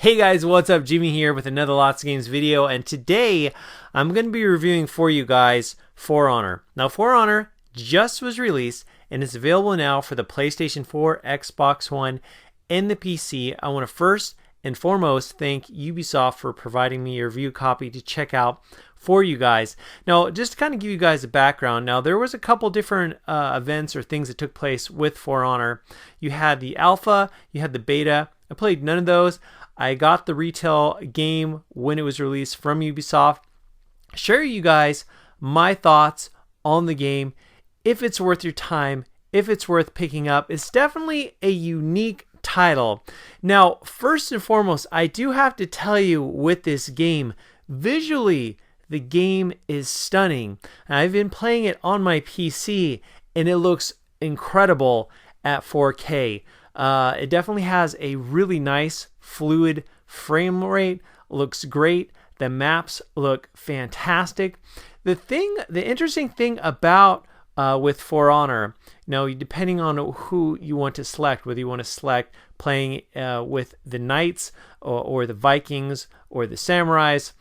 Hey guys, what's up? Jimmy here with another Lots of Games video, and today I'm going to be reviewing for you guys For Honor. Now, For Honor just was released and it's available now for the PlayStation 4, Xbox One, and the PC. I want to first and foremost thank Ubisoft for providing me a review copy to check out for you guys. Now, just to kind of give you guys a background, now there was a couple different events or things that took place with For Honor. You had the alpha, you had the beta. I played none of those. I got the retail game when it was released from Ubisoft. Share you guys my thoughts on the game, if it's worth your time, if it's worth picking up. It's definitely a unique title. Now, first and foremost, I do have to tell you with this game, visually, the game is stunning. I've been playing it on my PC and it looks incredible at 4K. It definitely has a really nice fluid frame rate. Looks great. The maps look fantastic. The interesting thing about with For Honor, depending on who you want to select, whether you want to select playing with the Knights or the Vikings or the Samurais,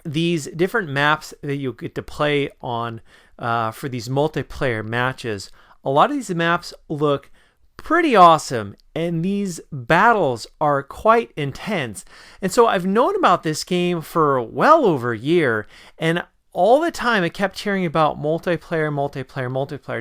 these different maps that you get to play on for these multiplayer matches, a lot of these maps look pretty awesome, and these battles are quite intense. And so I've known about this game for well over a year, and all the time I kept hearing about multiplayer.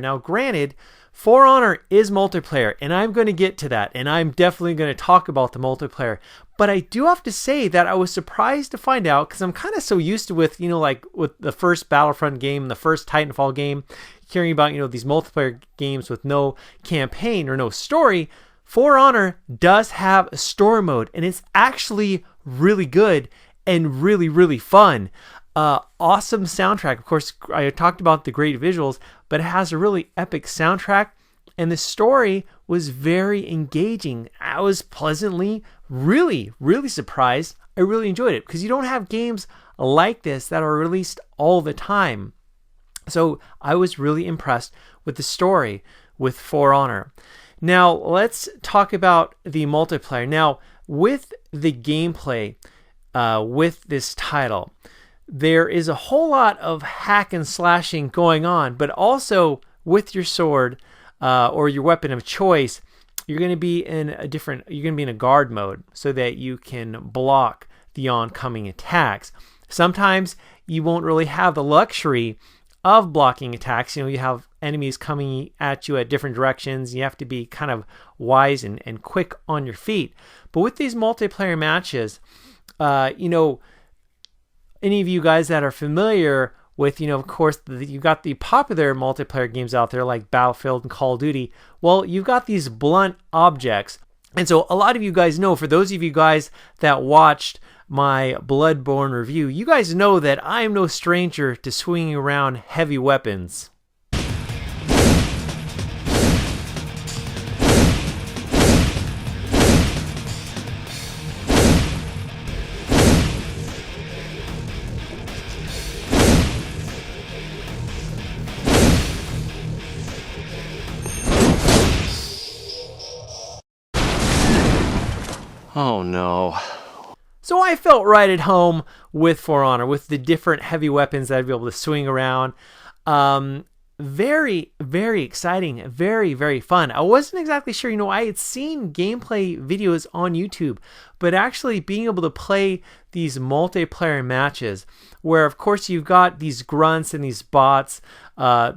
Now, granted, For Honor is multiplayer, and I'm going to get to that, and I'm definitely going to talk about the multiplayer. But I do have to say that I was surprised to find out, because I'm kind of so used to with the first Battlefront game, the first Titanfall game, hearing about, these multiplayer games with no campaign or no story. For Honor does have a story mode, and it's actually really good and really, really fun. Awesome soundtrack. Of course, I talked about the great visuals, but it has a really epic soundtrack, and the story was very engaging. I was pleasantly, really, really surprised. I really enjoyed it because you don't have games like this that are released all the time. So I was really impressed with the story with For Honor. Now, let's talk about the multiplayer. Now, with the gameplay, with this title, there is a whole lot of hack and slashing going on, but also with your sword or your weapon of choice, you're going to be in a guard mode so that you can block the oncoming attacks. Sometimes you won't really have the luxury of blocking attacks. You have enemies coming at you at different directions. You have to be kind of wise and quick on your feet. But with these multiplayer matches, any of you guys that are familiar with, of course, you've got the popular multiplayer games out there like Battlefield and Call of Duty. Well, you've got these blunt objects. And so a lot of you guys know, for those of you guys that watched my Bloodborne review, you guys know that I am no stranger to swinging around heavy weapons. Oh no. So I felt right at home with For Honor, with the different heavy weapons that I'd be able to swing around. Very, very exciting. Very, very fun. I wasn't exactly sure, I had seen gameplay videos on YouTube, but actually being able to play these multiplayer matches where, of course, you've got these grunts and these bots,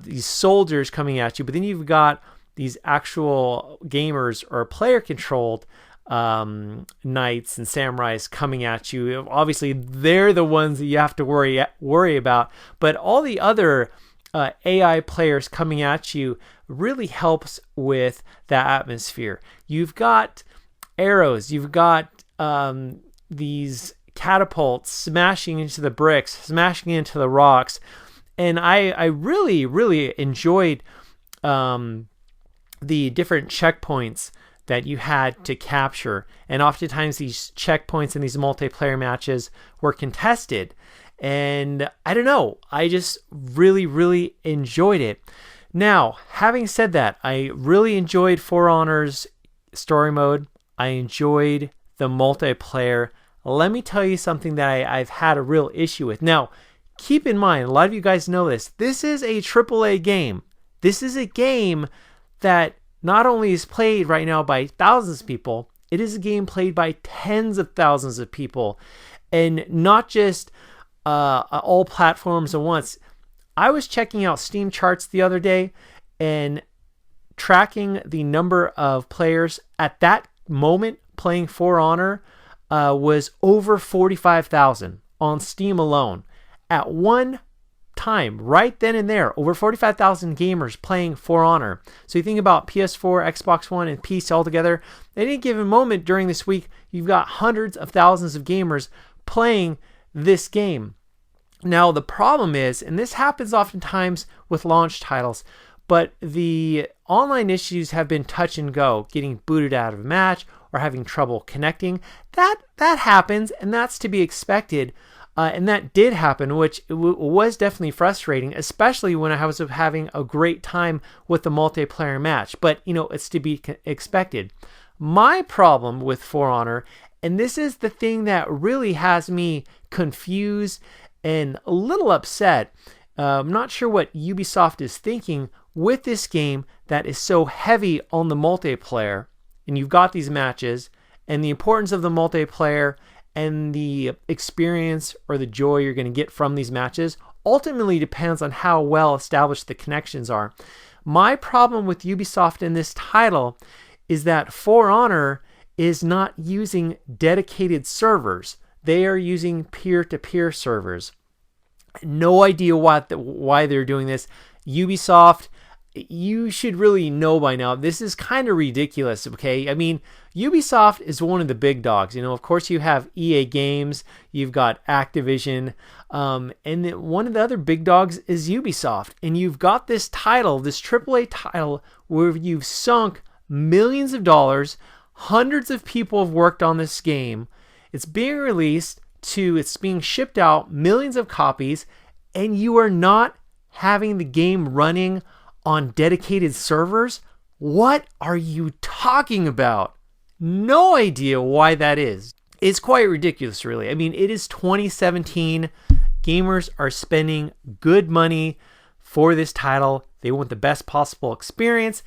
these soldiers coming at you, but then you've got these actual gamers or player-controlled knights and samurais coming at you. Obviously, they're the ones that you have to worry about, but all the other AI players coming at you really helps with that atmosphere. You've got arrows, you've got these catapults smashing into the bricks, smashing into the rocks, and I really, really enjoyed the different checkpoints that you had to capture. And oftentimes these checkpoints in these multiplayer matches were contested. And I don't know, I just really, really enjoyed it. Now, having said that, I really enjoyed For Honor's story mode. I enjoyed the multiplayer, let me tell you something that I've had a real issue with. Now, keep in mind, a lot of you guys know this. This is a AAA game. This is a game that not only is played right now by thousands of people, it is a game played by tens of thousands of people, and not just all platforms at once. I was checking out Steam charts the other day and tracking the number of players at that moment playing For Honor was over 45,000 on Steam alone. At one time, right then and there, over 45,000 gamers playing For Honor. So you think about PS4, Xbox One, and PC altogether. At any given moment during this week, you've got hundreds of thousands of gamers playing this game. Now the problem is, and this happens oftentimes with launch titles, but the online issues have been touch and go, getting booted out of a match or having trouble connecting. That happens, and that's to be expected. And that did happen, which was definitely frustrating, especially when I was having a great time with the multiplayer match. But, it's to be expected. My problem with For Honor, and this is the thing that really has me confused and a little upset. I'm not sure what Ubisoft is thinking with this game that is so heavy on the multiplayer. And you've got these matches and the importance of the multiplayer and the experience or the joy you're going to get from these matches ultimately depends on how well established the connections are. My problem with Ubisoft in this title is that For Honor is not using dedicated servers. They are using peer-to-peer servers. No idea why they're doing this. Ubisoft, you should really know by now, this is kind of ridiculous, okay? I mean, Ubisoft is one of the big dogs. Of course you have EA Games, you've got Activision, and one of the other big dogs is Ubisoft. And you've got this title, this AAA title, where you've sunk millions of dollars, hundreds of people have worked on this game. It's being released it's being shipped out, millions of copies, and you are not having the game running on dedicated servers? What are you talking about? No idea why that is. It's quite ridiculous, really. I mean, it is 2017. Gamers are spending good money for this title. They want the best possible experience,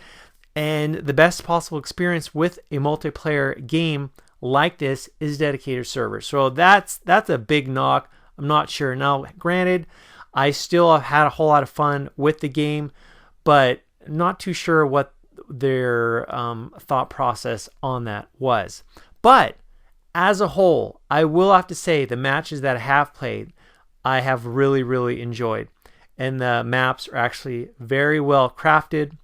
and the best possible experience with a multiplayer game like this is dedicated servers. So that's a big knock. I'm not sure. Now, granted, I still have had a whole lot of fun with the game, but not too sure what their thought process on that was. But as a whole, I will have to say the matches that I have played, I have really, really enjoyed. And the maps are actually very well crafted.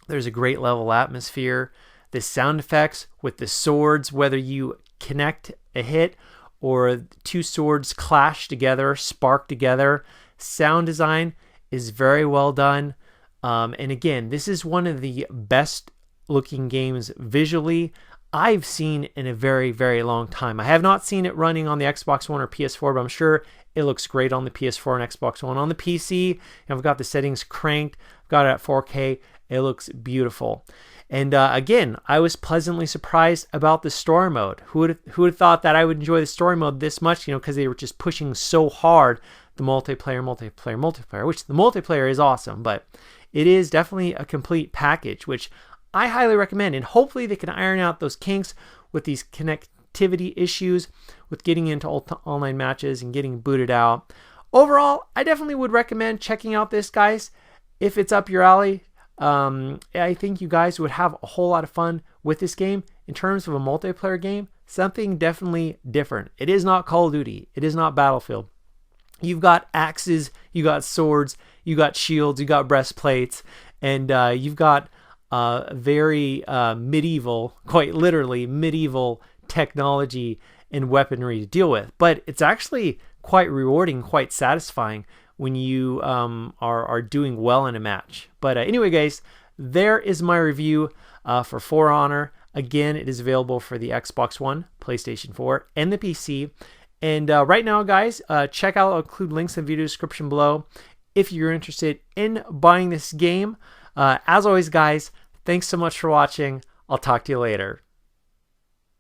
There's a great level atmosphere. The sound effects with the swords, whether you connect a hit or two swords clash together, spark together, sound design is very well done. And again, this is one of the best looking games visually I've seen in a very, very long time. I have not seen it running on the Xbox One or PS4, but I'm sure it looks great on the PS4 and Xbox One. On the PC, I've got the settings cranked, I've got it at 4K. It looks beautiful. And again, I was pleasantly surprised about the story mode. Who would have thought that I would enjoy the story mode this much? Because they were just pushing so hard the multiplayer, which the multiplayer is awesome, but it is definitely a complete package, which I highly recommend. And hopefully they can iron out those kinks with these connectivity issues with getting into online matches and getting booted out. Overall, I definitely would recommend checking out this, guys, if it's up your alley. I think you guys would have a whole lot of fun with this game. In terms of a multiplayer game, something definitely different. It is not Call of Duty. It is not Battlefield. You've got axes, you got swords, you got shields, you got breastplates, and you've got very medieval, quite literally medieval technology and weaponry to deal with. But it's actually quite rewarding, quite satisfying when you are doing well in a match. But anyway, guys, there is my review for Honor. Again, it is available for the Xbox One, PlayStation 4, and the PC. And right now, guys, check out, I'll include links in the video description below if you're interested in buying this game. As always, guys, thanks so much for watching. I'll talk to you later.